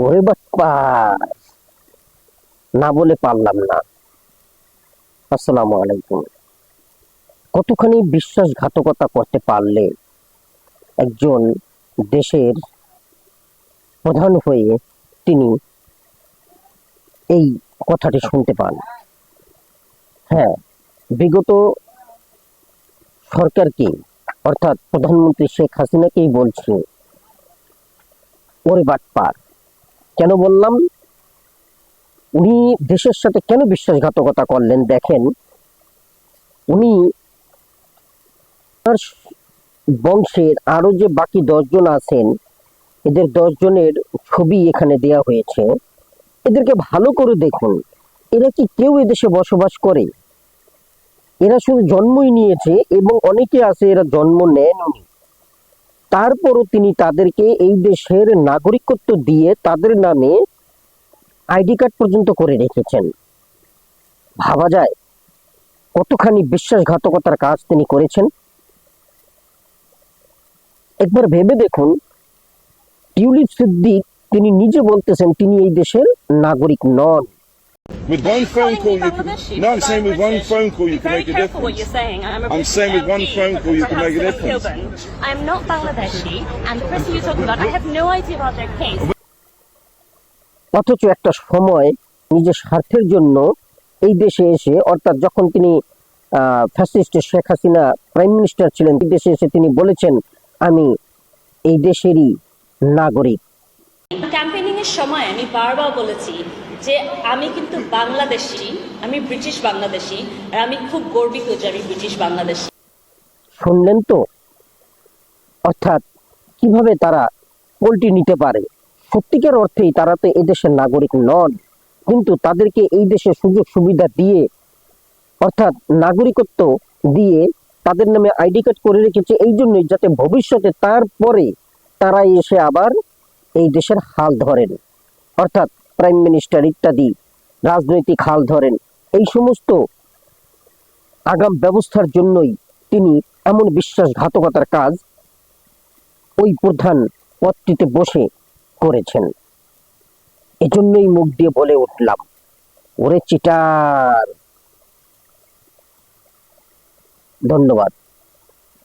ওরে বাপ্পা, না বলে পারলাম না। আসসালামু আলাইকুম। কতখানি বিশ্বাসঘাতকতা করতে পারলে একজন দেশের প্রধান হয়ে তিনি এই কথাটি শুনতে পান? হ্যাঁ, বিগত সরকারকে অর্থাৎ প্রধানমন্ত্রী শেখ হাসিনাকেই বলছি, ওরে বাটপার। কেন বললাম? উনি দেশের সাথে কেন বিশ্বাসঘাতকতা করলেন দেখেন। উনি তার বংশের আরো যে বাকি 10 জন আছেন, এদের 10 জনের ছবি এখানে দেয়া হয়েছে। এদেরকে ভালো করে দেখুন, এরা কি কেউ এদেশে বসবাস করে? এরা শুধু জন্মই নিয়েছে এবং অনেকে আছে এরা জন্ম নেননি। তারপরও তিনি তাদেরকে এই দেশের নাগরিকত্ব দিয়ে তাদের নামে আইডি কার্ড পর্যন্ত করে রেখেছেন। ভাবা যায় কতখানি বিশ্বাসঘাতকতার কাজ তিনি করেছেন। একবার ভেবে দেখুন, টিউলিপ সিদ্দিক তিনি নিজে বলতেছেন তিনি এই দেশের নাগরিক নন। With one phone call, you can. No, I'm saying with one phone call, you can make a difference. What you're saying. I'm saying with one phone call, you can make a difference. I'm not Bangladeshi, and the person you're talking about, I have no idea about their case. অথচ একটা সময় নিজের স্বার্থের জন্য এই দেশে এসে, অর্থাৎ যখন তিনি fascist Sheikh Hasina prime minister ছিলেন, এই দেশে এসে তিনি বলেছেন আমি এই দেশেরই নাগরিক। ক্যাম্পেইনিং এর সময় আমি বারবার বলেছি যে আমি কিন্তু বাংলাদেশি, আমি ব্রিটিশ বাংলাদেশি, আর আমি খুব গর্বিত যে আমি ব্রিটিশ বাংলাদেশি। শুনলেন তো? অর্থাৎ কিভাবে তারা পোল্টি নিতে পারে। সত্যিকার অর্থেই তারা তো এদেশের নাগরিক নন, কিন্তু তাদেরকে এই দেশে সুযোগ সুবিধা দিয়ে, অর্থাৎ নাগরিকত্ব দিয়ে তাদের নামে আইডি কার্ড করে রেখেছে এই জন্যই, যাতে ভবিষ্যতে তারপরে তারা এসে আবার এই দেশের হাল ধরেন, অর্থাৎ প্রাইম মিনিস্টার ইত্যাদি রাজনৈতিক হাল ধরেন। এই সমস্ত আগাম ব্যবস্থার জন্যই তিনি এমন বিশ্বাসঘাতকতার কাজ ওই প্রধান পদটিতে বসে করেছেন। এজন্যই মুখ দিয়ে বলে উঠলাম, ওরে চিটার। ধন্যবাদ।